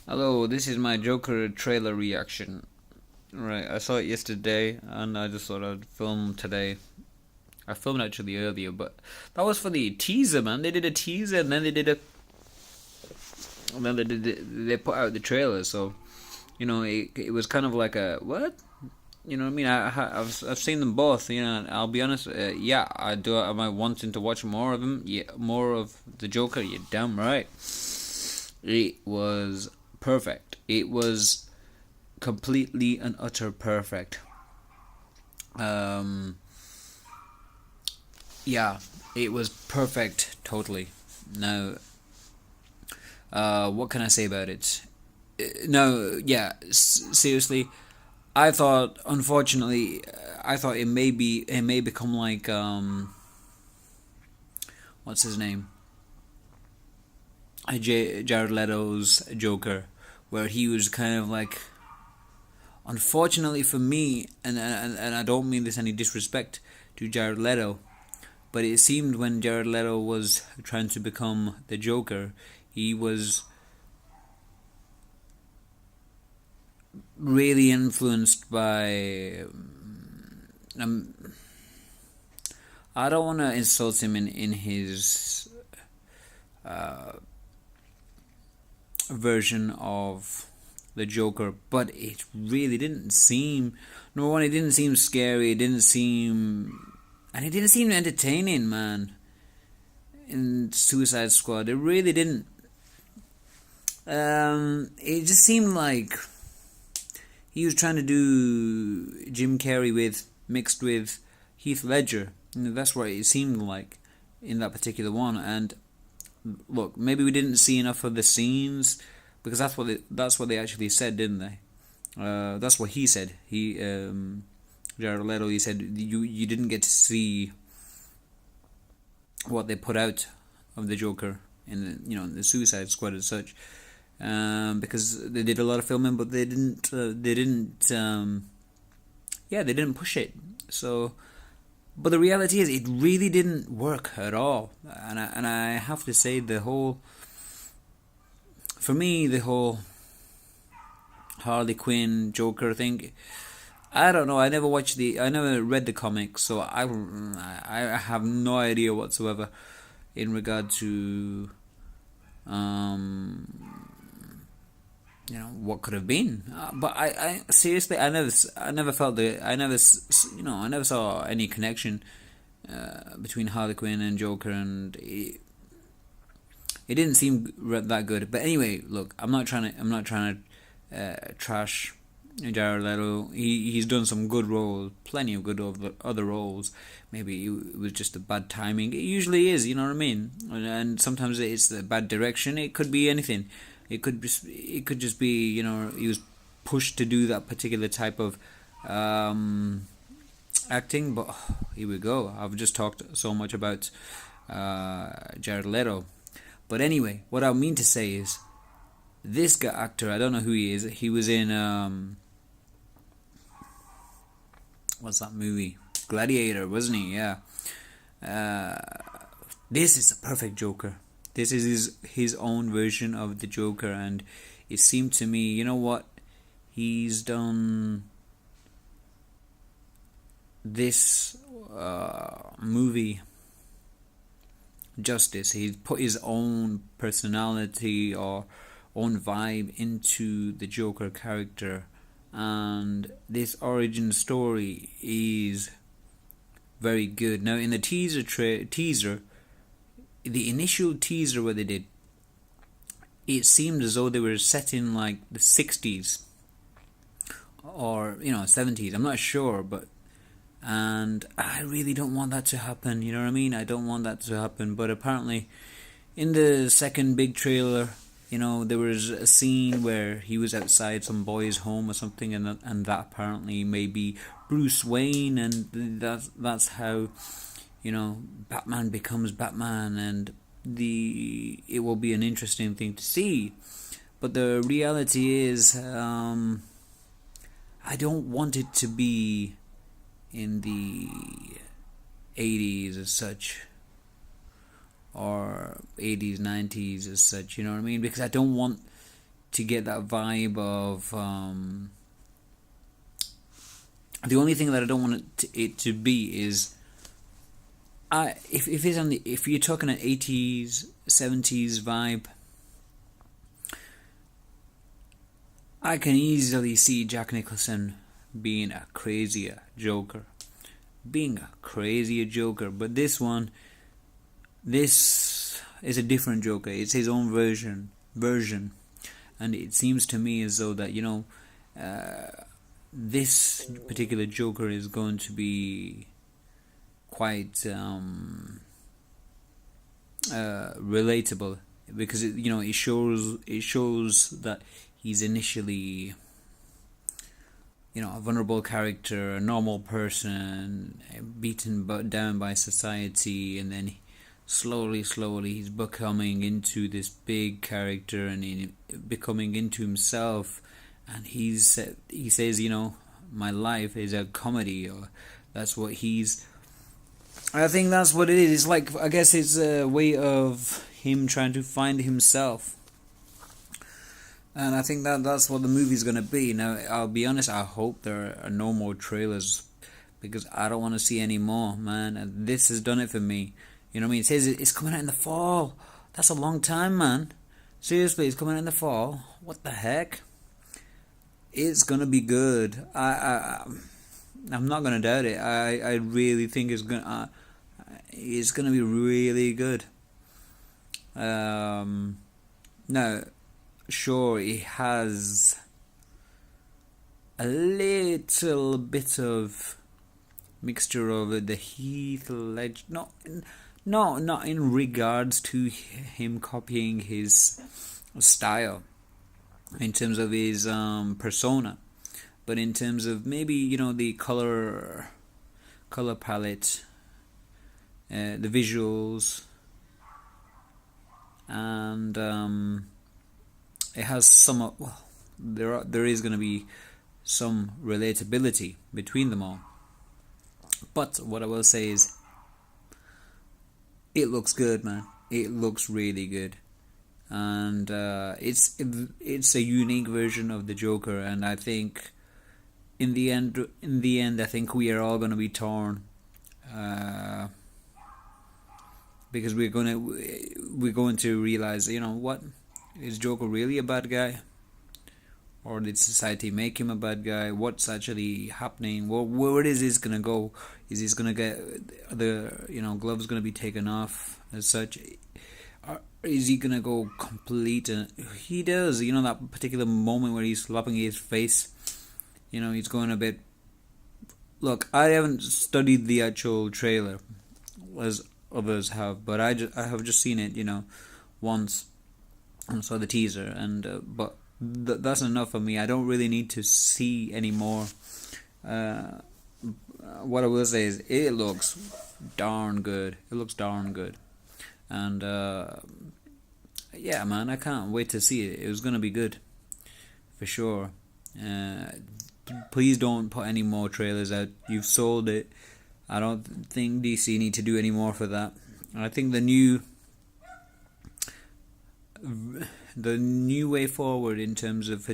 Hello, this is my Joker trailer reaction. Right, I saw it yesterday and I just thought I'd film today. I filmed actually earlier, but that was for the teaser, man. They did a teaser and then they put out the trailer. So it was kind of like a what? You know what I mean? I've seen them both. And I'll be honest. Yeah, I do. Am I wanting to watch more of them? Yeah, more of the Joker. You're damn right. It was perfect. It was completely and utter perfect. Um, yeah, it was perfect, totally. Now, what can I say about it? No, yeah, seriously, I thought, unfortunately, I thought it may become like what's his name, Jared Leto's Joker, where he was kind of like, unfortunately for me, and I don't mean this any disrespect to Jared Leto, but it seemed when Jared Leto was trying to become the Joker, he was really influenced by. Um, I don't want to insult him in his version of the Joker, but it really didn't seem. Number one, it didn't seem scary. It didn't seem, and it didn't seem entertaining, man. In Suicide Squad, it really didn't. It just seemed like he was trying to do Jim Carrey with mixed with Heath Ledger. That's what it seemed like in that particular one. And look, maybe we didn't see enough of the scenes because that's what they actually said, didn't they? That's what he said. Jared Leto, he said you didn't get to see what they put out of the Joker in the Suicide Squad as such. Because they did a lot of filming, but they didn't push it. So, but the reality is, it really didn't work at all. And I have to say, for me, the whole Harley Quinn Joker thing. I don't know. I never read the comics, so I have no idea whatsoever in regard to um what could have been. But I seriously, I never felt the, I never, I never saw any connection between Harley Quinn and Joker, and it didn't seem that good. But anyway, look, I'm not trying to trash Jared Leto. He's done some good roles, plenty of good other roles. Maybe it was just a bad timing. It usually is, you know what I mean. And sometimes it's the bad direction. It could be anything. It could just be, he was pushed to do that particular type of acting. But here we go. I've just talked so much about Jared Leto. But anyway, what I mean to say is, this guy actor, I don't know who he is. He was in what's that movie? Gladiator, wasn't he? Yeah. Uh, this is a perfect Joker. This is his own version of the Joker, and it seemed to me, you know what? He's done this movie justice. He's put his own personality or own vibe into the Joker character, and this origin story is very good. Now, in the teaser, the initial teaser what they did, it seemed as though they were set in like the 60s or 70s. I'm not sure, but and I really don't want that to happen. You know what I mean? I don't want that to happen. But apparently, in the second big trailer, there was a scene where he was outside some boy's home or something, and that apparently may be Bruce Wayne, and that's how Batman becomes Batman, and it will be an interesting thing to see. But the reality is, I don't want it to be in the 80s as such, or 80s, 90s as such, you know what I mean? Because I don't want to get that vibe of the only thing that I don't want it to be is if you're talking an 80s 70s vibe, I can easily see Jack Nicholson being a crazier Joker. But this is a different Joker. It's his own version. And it seems to me as though that, this particular Joker is going to be quite relatable, because it shows that he's initially a vulnerable character, a normal person, beaten down by society, and then slowly he's becoming into this big character and becoming into himself, and he says, my life is a comedy, or that's what I think that's what it is. It's like, I guess it's a way of him trying to find himself. And I think that's what the movie's going to be. Now, I'll be honest, I hope there are no more trailers, because I don't want to see any more, man. And this has done it for me. You know what I mean? It says it's coming out in the fall. That's a long time, man. Seriously, it's coming out in the fall. What the heck? It's going to be good. I'm not going to doubt it. I really think it's going to be really good. Now, sure, it has a little bit of mixture of the Heath Ledger, not in regards to him copying his style in terms of his persona, but in terms of maybe the color palette, the visuals, and it has some. Well, there is going to be some relatability between them all. But what I will say is, it looks good, man. It looks really good, and it's a unique version of the Joker. And I think, in the end, I think we are all going to be torn, because we're going to realize, what, is Joker really a bad guy? Or did society make him a bad guy? What's actually happening? Where is this gonna go? Is he gonna get the gloves gonna be taken off as such? Or is he gonna go complete? He does. That particular moment where he's slapping his face. He's going a bit. Look, I haven't studied the actual trailer as others have, but I have just seen it. Once. And saw the teaser, and but that's enough for me. I don't really need to see any more. What I will say is, it looks darn good. And yeah, man, I can't wait to see it. It was gonna be good, for sure. Please don't put any more trailers out. You've sold it. I don't think DC need to do any more for that. I think the new way forward in terms of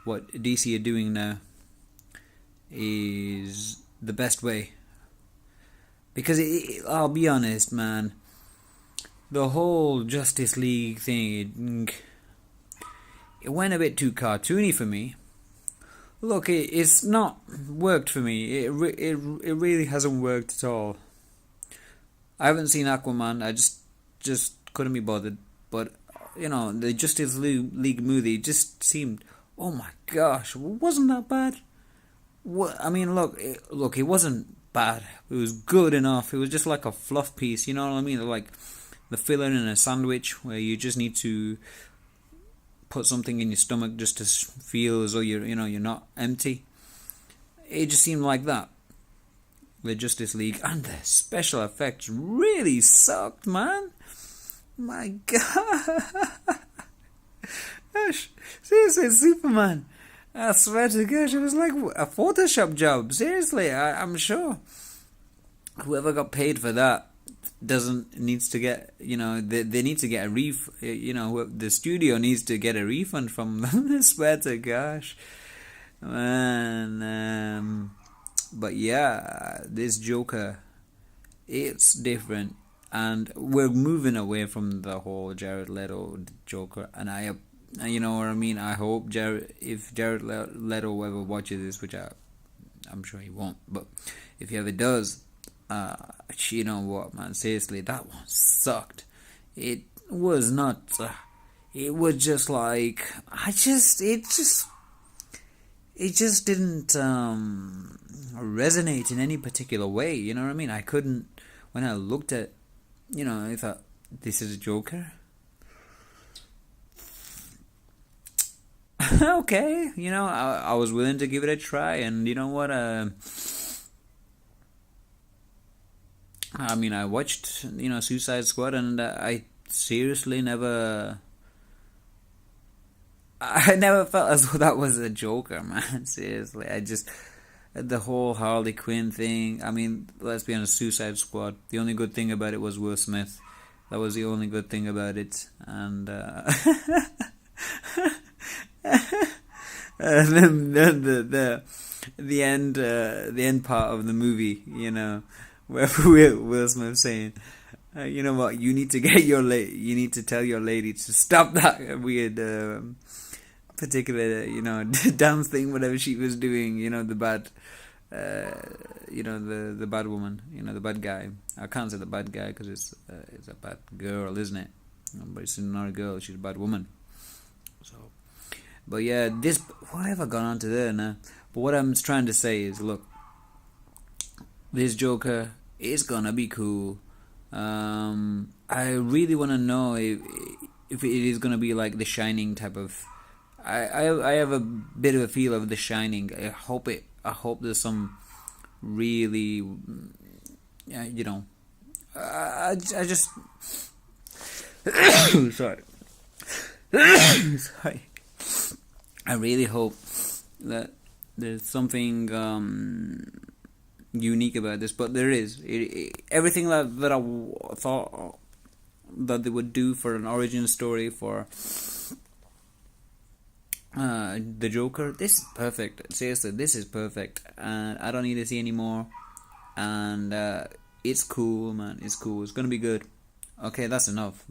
what DC are doing now is the best way, because I'll be honest, man, the whole Justice League thing, it went a bit too cartoony for me. Look, it's not worked for me. It really hasn't worked at all. I haven't seen Aquaman. I just couldn't be bothered. But the Justice League movie just seemed, oh my gosh, wasn't that bad? I mean, look, it wasn't bad. It was good enough. It was just like a fluff piece, you know what I mean? Like the filler in a sandwich, where you just need to put something in your stomach just to feel as though you're not empty. It just seemed like that. The Justice League, and the special effects really sucked, man. My God. Seriously, Superman. I swear to gosh, it was like a Photoshop job. Seriously, I'm sure whoever got paid for that doesn't needs to get, they need to get a the studio needs to get a refund from them. I swear to gosh, man. But yeah, this Joker, it's different, and we're moving away from the whole Jared Leto Joker. And you know what I mean. I hope if Jared Leto ever watches this, which I'm sure he won't, but if he ever does, you know what, man? Seriously, that one sucked. It was not. It was just like it just didn't resonate in any particular way. You know what I mean? I couldn't. When I looked at, I thought, this is a Joker. Okay, I was willing to give it a try, and you know what? I watched, Suicide Squad, and I seriously never. I never felt as though that was a Joker, man. Seriously, the whole Harley Quinn thing. I mean, let's be honest, Suicide Squad. The only good thing about it was Will Smith. That was the only good thing about it, and and then the end part of the movie, where Will Smith saying, you know what, you need to you need to tell your lady to stop that weird particular dance thing, whatever she was doing, the bad the bad woman, the bad guy. I can't say the bad guy because it's a bad girl, isn't it? But it's not a girl, she's a bad woman. So, but yeah, why have I gone on to there now? But what I'm trying to say is, look, this Joker is gonna be cool. I really want to know if it is gonna be like The Shining type of. I have a bit of a feel of The Shining. I hope there's some really, I just sorry. Sorry. I really hope that there's something unique about this, but there is. Everything that I thought that they would do for an origin story for the Joker, this is perfect. Seriously, this is perfect, and I don't need to see any more. And it's cool, man. It's cool. It's gonna be good. Okay, that's enough.